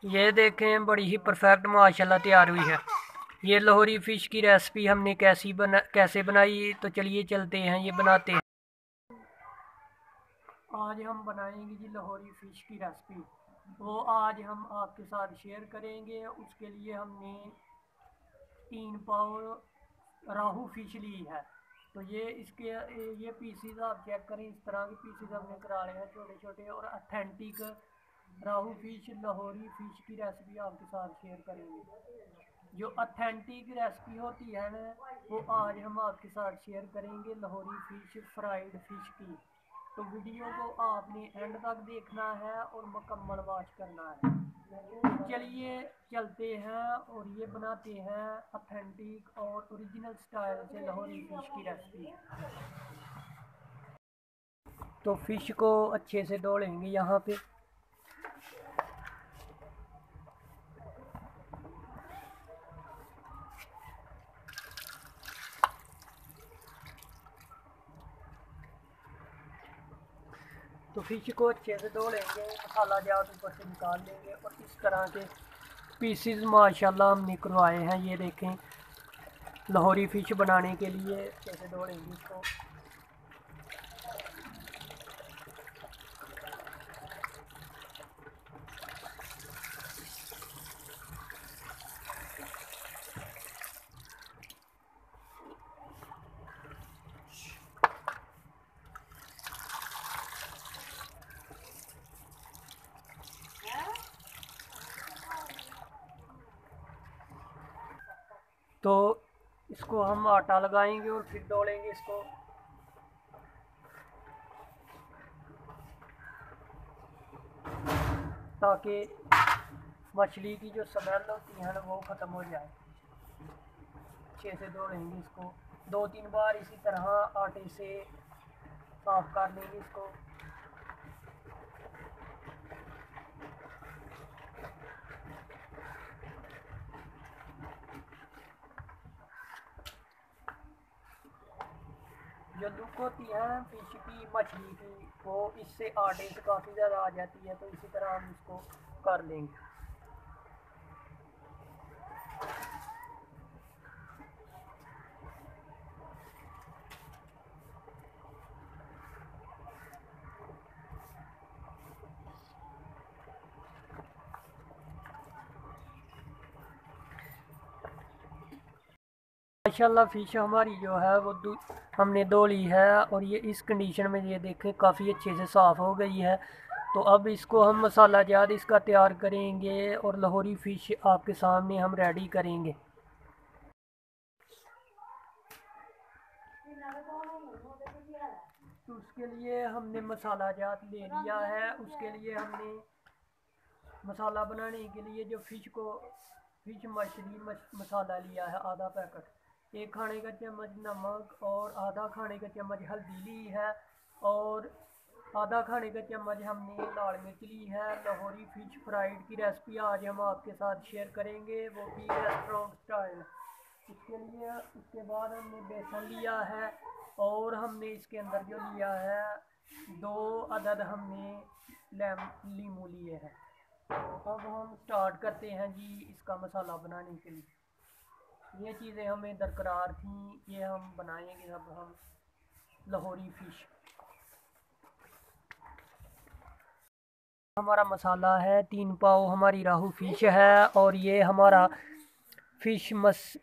ये देखें, बड़ी ही परफेक्ट माशाल्लाह तैयार हुई है। ये लाहौरी फ़िश की रेसिपी हमने कैसे बनाई, तो चलिए चलते हैं, ये बनाते हैं। आज हम बनाएंगे जी लाहौरी फ़िश की रेसिपी। वो आज हम आपके साथ शेयर करेंगे। उसके लिए हमने 3 पाव राहू फ़िश ली है। तो ये पीसीज आप चेक करें, इस तरह के पीसीज हमने करा रहे हैं, छोटे छोटे। और अथेंटिक राहू फ़िश लाहौरी फ़िश की रेसिपी आपके साथ शेयर करेंगे। जो अथेंटिक रेसिपी होती है ना, वो आज हम आपके साथ शेयर करेंगे, लाहौरी फ़िश फ्राइड फ़िश की। तो वीडियो को आपने एंड तक देखना है और मुकम्मल वॉच करना है। तो चलिए चलते हैं और ये बनाते हैं अथेंटिक और ओरिजिनल स्टाइल से लाहौरी फ़िश की रेसिपी। तो फ़िश को अच्छे से धो लेंगे यहाँ पे। तो फ़िश को अच्छे से धो लेंगे, मसाला जात ऊपर से निकाल लेंगे। और इस तरह के पीसीज माशाल्लाह हमने करवाए हैं। ये देखें, लाहौरी फ़िश बनाने के लिए अच्छे से धो लेंगे इसको। तो इसको हम आटा लगाएंगे और फिर डोलेंगे इसको। ताकि मछली की जो स्मेल होती है ना, वो ख़त्म हो जाए। अच्छे से धोलेंगे इसको 2-3 बार, इसी तरह आटे से साफ कर लेंगे इसको। जो लुक होती है फिश की, मछली की, वो इससे आटे से काफ़ी ज़्यादा आ जाती है। तो इसी तरह हम इसको कर लेंगे। माशाल्लाह फ़िश हमारी जो है वो हमने धो ली है। और ये इस कंडीशन में, ये देखें, काफ़ी अच्छे से साफ़ हो गई है। तो अब इसको हम मसाला जात इसका तैयार करेंगे और लाहौरी फ़िश आपके सामने हम रेडी करेंगे। तो उसके लिए हमने मसाला जात ले लिया है। उसके लिए हमने मसाला बनाने के लिए जो फ़िश मछली मसाला लिया है, आधा पैकेट। 1 खाने का चम्मच नमक और आधा खाने का चम्मच हल्दी ली है। और आधा खाने का चम्मच हमने लाल मिर्च ली है। लाहौरी फ़िश फ्राइड की रेसिपी आज हम आपके साथ शेयर करेंगे, वो भी रेस्टोरेंट स्टाइल। उसके बाद हमने बेसन लिया है। और हमने इसके अंदर जो लिया है, 2 अदद हमने लीमू लिए हैं। तो अब हम स्टार्ट करते हैं जी इसका मसाला बनाने के लिए। ये चीज़ें हमें दरकार थी, ये हम बनाएंगे अब हम लाहौरी फ़िश। हमारा मसाला है 3 पाव हमारी राहू फ़िश है। और ये हमारा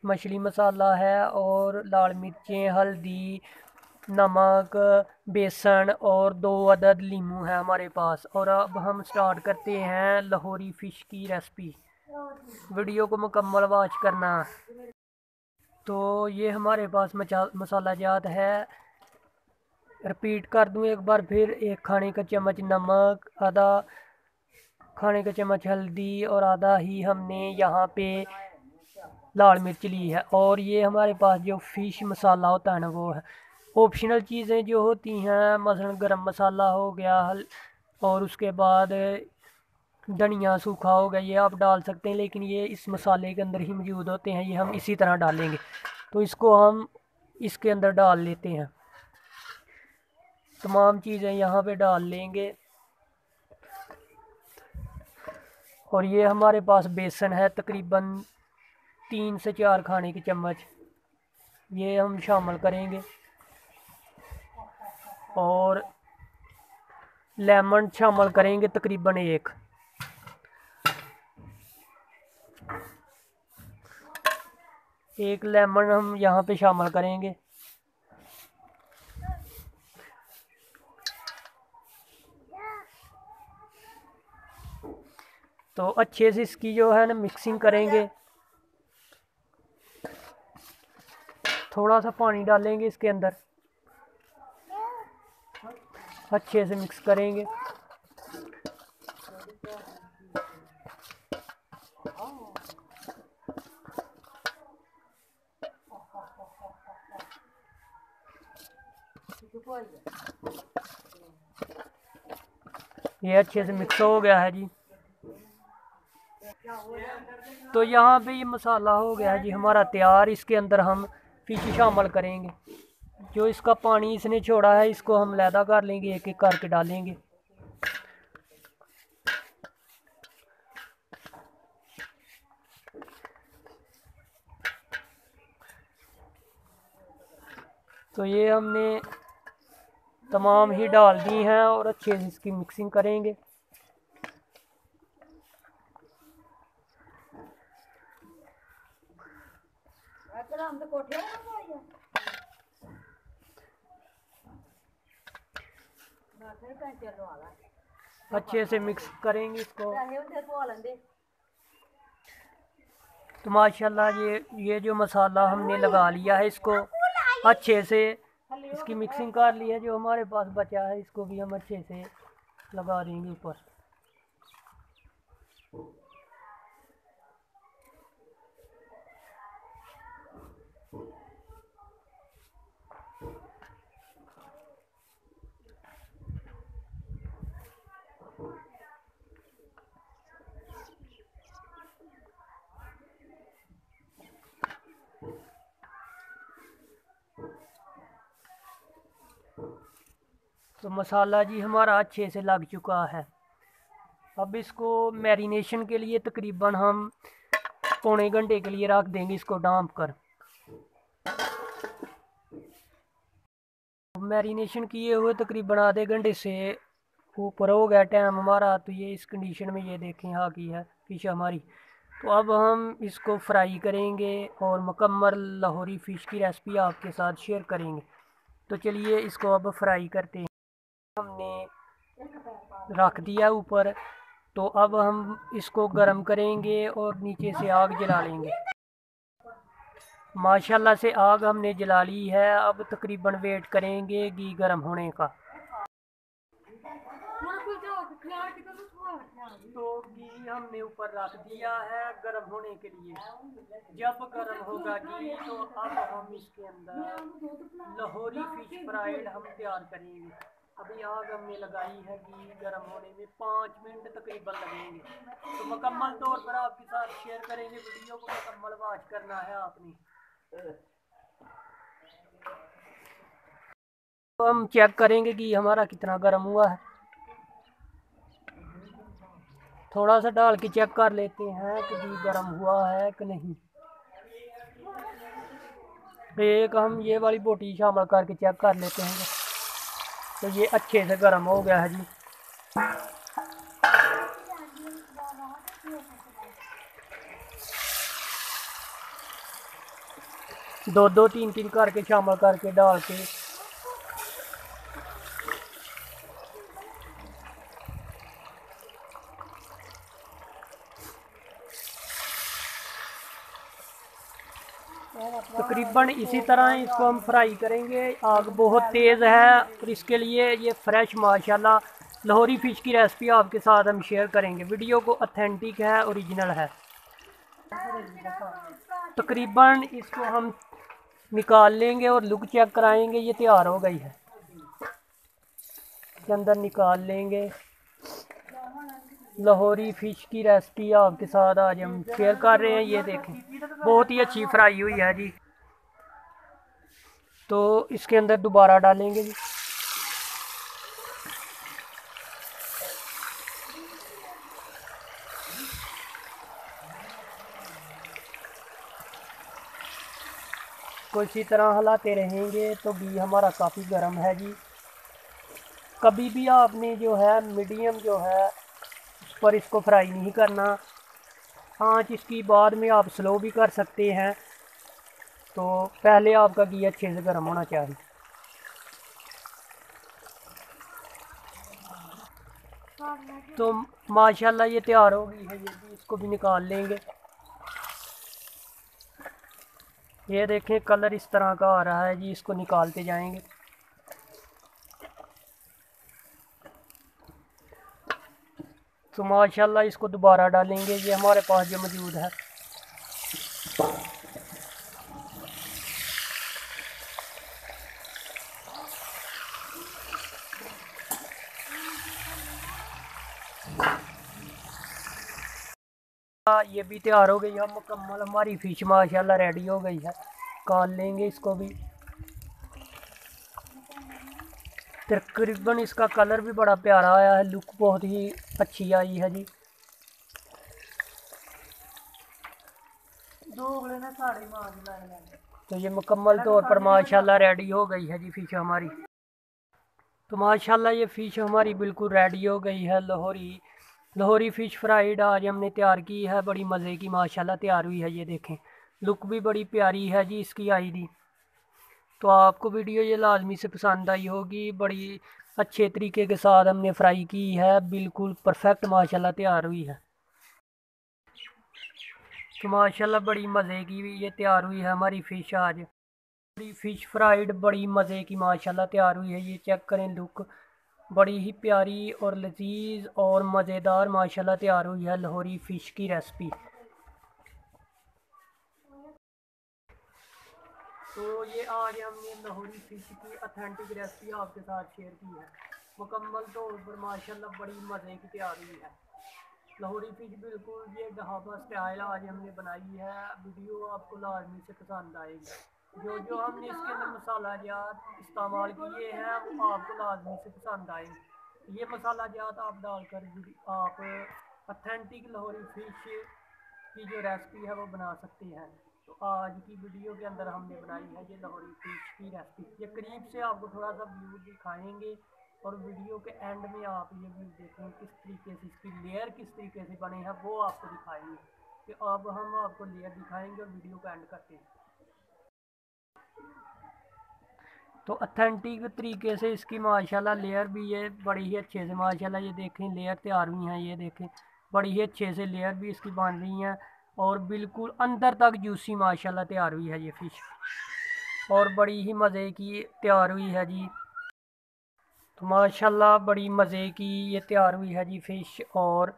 मछली मसाला है। और लाल मिर्चें, हल्दी, नमक, बेसन और 2 अदद लीमू है हमारे पास। और अब हम स्टार्ट करते हैं लाहौरी फ़िश की रेसिपी। वीडियो को मुकम्मल वॉच करना। तो ये हमारे पास मसाला जात है। रिपीट कर दूं एक बार फिर, 1 खाने का चम्मच नमक, आधा खाने का चम्मच हल्दी और आधा ही हमने यहाँ पे लाल मिर्च ली है। और ये हमारे पास जो फ़िश मसाला होता है ना, वो है। ऑप्शनल चीज़ें जो होती हैं, मसलन गरम मसाला हो गया, और उसके बाद धनिया सूखा हो गया, ये आप डाल सकते हैं। लेकिन ये इस मसाले के अंदर ही मौजूद होते हैं, ये हम इसी तरह डालेंगे। तो इसको हम इसके अंदर डाल लेते हैं, तमाम चीज़ें यहाँ पे डाल लेंगे। और ये हमारे पास बेसन है तकरीबन 3 से 4 खाने के चम्मच, ये हम शामिल करेंगे। और लेमन शामिल करेंगे तकरीबन एक लेमन हम यहाँ पे शामिल करेंगे। तो अच्छे से इसकी जो है ना मिक्सिंग करेंगे। थोड़ा सा पानी डालेंगे इसके अंदर, अच्छे से मिक्स करेंगे। ये अच्छे से मिक्स हो गया है जी। तो यहाँ पे ये मसाला हो गया है जी हमारा तैयार। इसके अंदर हम फिश शामिल करेंगे। जो इसका पानी इसने छोड़ा है इसको हम लैदा कर लेंगे, एक एक करके डालेंगे। तो ये हमने तमाम ही डाल दी हैं और अच्छे से इसकी मिक्सिंग करेंगे। अच्छे से मिक्स करेंगे इसको। तो माशाल्लाह ये जो मसाला हमने लगा लिया है इसको अच्छे से इसकी मिक्सिंग कर ली है। जो हमारे पास बचा है इसको भी हम अच्छे से लगा देंगे ऊपर। तो मसाला जी हमारा अच्छे से लग चुका है। अब इसको मैरिनेशन के लिए तकरीबन हम पौने घंटे के लिए रख देंगे इसको डांप कर। मैरिनेशन किए हुए तकरीबन आधे घंटे से ऊपर हो गया टाइम हमारा। तो ये इस कंडीशन में ये देखें यहाँ की है फ़िश हमारी। तो अब हम इसको फ्राई करेंगे और मुकम्मल लाहौरी फ़िश की रेसिपी आपके साथ शेयर करेंगे। तो चलिए इसको अब फ्राई करते हैं। हमने रख दिया ऊपर। तो अब हम इसको गर्म करेंगे और नीचे से आग जला लेंगे। माशाल्लाह से आग हमने जला ली है। अब तकरीबन वेट करेंगे घी गर्म होने का। तो घी हमने ऊपर रख दिया है गर्म होने के लिए। जब गर्म होगा घी तो अब हम इसके अंदर लाहौरी फ़िश फ्राइड हम तैयार करेंगे। अभी आग हमने लगाई है, घी गर्म होने में 5 मिनट तकरीबन लगेंगे। तो मुकम्मल तौर पर आपके साथ शेयर करेंगे। वीडियो को मुकम्मल वॉच करना है आपने। तो हम चेक करेंगे कि हमारा कितना गर्म हुआ है। थोड़ा सा डाल के चेक कर लेते हैं कि घी गर्म हुआ है कि नहीं। एक हम ये वाली बोटी शामिल करके चेक कर लेते हैं। तो ये अच्छे से गर्म हो गया है जी। दो दो तीन तीन करके शामिल करके डाल के तकरीबन इसी तरह इसको हम फ्राई करेंगे। आग बहुत तेज़ है और इसके लिए ये फ्रेश माशाल्लाह लाहौरी फ़िश की रेसिपी आपके साथ हम शेयर करेंगे। वीडियो को ऑथेंटिक है, ओरिजिनल है। तकरीबन इसको हम निकाल लेंगे और लुक चेक कराएंगे। ये तैयार हो गई है। इसके अंदर निकाल लेंगे। लाहौरी फ़िश की रेसिपी आपके साथ आज हम शेयर कर रहे हैं। ये देखें बहुत ही अच्छी फ्राई हुई है जी। तो इसके अंदर दोबारा डालेंगे जी। इसको इसी तरह हिलाते रहेंगे तो घी हमारा काफ़ी गर्म है जी। कभी भी आपने जो है मीडियम जो है उस पर इसको फ्राई नहीं करना। आँच इसकी बाद में आप स्लो भी कर सकते हैं। तो पहले आपका घी अच्छे से गर्म होना चाहिए। तो माशाल्लाह ये तैयार हो गई है, ये भी इसको भी निकाल लेंगे। ये देखें कलर इस तरह का आ रहा है जी, इसको निकालते जाएंगे। तो माशाल्लाह इसको दोबारा डालेंगे, ये हमारे पास जो मौजूद है। ये भी तैयार हो गई है मुकम्मल, हमारी फ़िश माशाल्लाह रेडी हो गई है। काट लेंगे इसको भी। तकरीबन इसका कलर भी बड़ा प्यारा आया है, लुक बहुत ही अच्छी आई है जी। तो ये मुकम्मल तौर पर माशाल्लाह रेडी हो गई है जी फ़िश हमारी। तो माशाल्लाह ये फ़िश हमारी बिल्कुल रेडी हो गई है। लाहौरी फ़िश फ्राइड आज हमने तैयार की है, बड़ी मज़े की माशाल्लाह तैयार हुई है। ये देखें लुक भी बड़ी प्यारी है जी इसकी आई दी। तो आपको वीडियो ये लाजमी से पसंद आई होगी। बड़ी अच्छे तरीके के साथ हमने फ्राई की है, बिल्कुल परफेक्ट माशाल्लाह तैयार हुई है। तो माशाल्लाह बड़ी मज़े की ये तैयार हुई है हमारी फ़िश आज। बड़ी फ़िश फ्राइड बड़ी मज़े की माशाल्लाह तैयार हुई है। ये चेक करें लुक, बड़ी ही प्यारी और लजीज और मज़ेदार माशाल्लाह तैयार हुई है लाहौरी फ़िश की रेसिपी। तो ये आज हमने लाहौरी फ़िश की ऑथेंटिक रेसिपी आपके साथ शेयर की है। मुकम्मल तौर पर माशाल्लाह बड़ी मज़े की तैयार हुई है लाहौरी फ़िश, बिल्कुल ये ढाबा स्टाइल आज हमने बनाई है। वीडियो आपको लाजमी से पसंद आएगी। जो हमने इसके अंदर मसाला जात इस्तेमाल किए हैं वो आपको लाजमी से पसंद आएंगे। ये मसाला जात आप डालकर आप ऑथेंटिक लाहौरी फ़िश की जो रेसिपी है वो बना सकते हैं। तो आज की वीडियो के अंदर हमने बनाई है ये लाहौरी फ़िश की रेसिपी। ये करीब से आपको थोड़ा सा व्यू दिखाएंगे और वीडियो के एंड में आप ये व्यू देखें किस तरीके से इसकी लेयर किस तरीके से बने हैं वो आपको दिखाएंगे। कि अब हम आपको लेयर दिखाएंगे और वीडियो को एंड करते हैं। तो ऑथेंटिक तरीके से इसकी माशाल्लाह लेयर भी ये बड़ी ही अच्छे से माशाल्लाह ये देखें लेयर तैयार हुई हैं। ये देखें बड़ी ही अच्छे से लेयर भी इसकी बन रही हैं और बिल्कुल अंदर तक जूसी माशाल्लाह तैयार हुई है ये फ़िश और बड़ी ही मज़े की तैयार हुई है जी। तो माशाल्लाह बड़ी मज़े की ये तैयार हुई है जी फ़िश और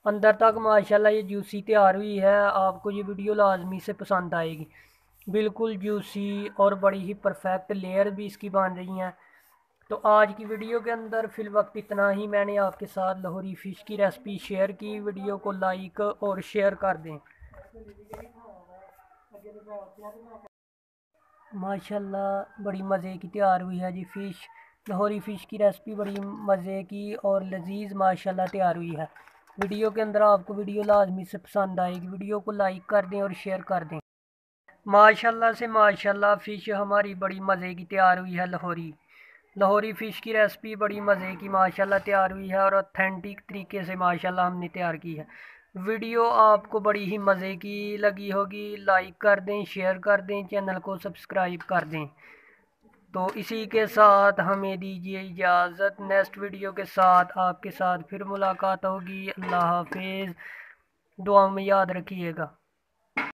अंदर तक माशाल्लाह ये जूसी तैयार हुई है। आपको ये वीडियो लाजमी से पसंद आएगी, बिल्कुल जूसी और बड़ी ही परफेक्ट लेयर भी इसकी बन रही हैं। तो आज की वीडियो के अंदर फ़िल वक्त इतना ही। मैंने आपके साथ लाहौरी फ़िश की रेसिपी शेयर की। वीडियो को लाइक और शेयर कर दें। माशाल्लाह बड़ी मज़े की तैयार हुई है जी फ़िश। लाहौरी फ़िश की रेसिपी बड़ी मज़े की और लजीज माशाल्लाह तैयार हुई है। वीडियो के अंदर आपको वीडियो लाजमी से पसंद आएगी। वीडियो को लाइक कर दें और शेयर कर दें। माशाल्लाह से माशाल्लाह फ़िश हमारी बड़ी मज़े की तैयार हुई है। लाहौरी फ़िश की रेसिपी बड़ी मज़े की माशाल्लाह तैयार हुई है और ऑथेंटिक तरीके से माशाल्लाह हमने तैयार की है। वीडियो आपको बड़ी ही मज़े की लगी होगी। लाइक कर दें, शेयर कर दें, चैनल को सब्सक्राइब कर दें। तो इसी के साथ हमें दीजिए इजाज़त। नेक्स्ट वीडियो के साथ आपके साथ फिर मुलाकात होगी। अल्लाह हाफिज़, दुआ में याद रखिएगा।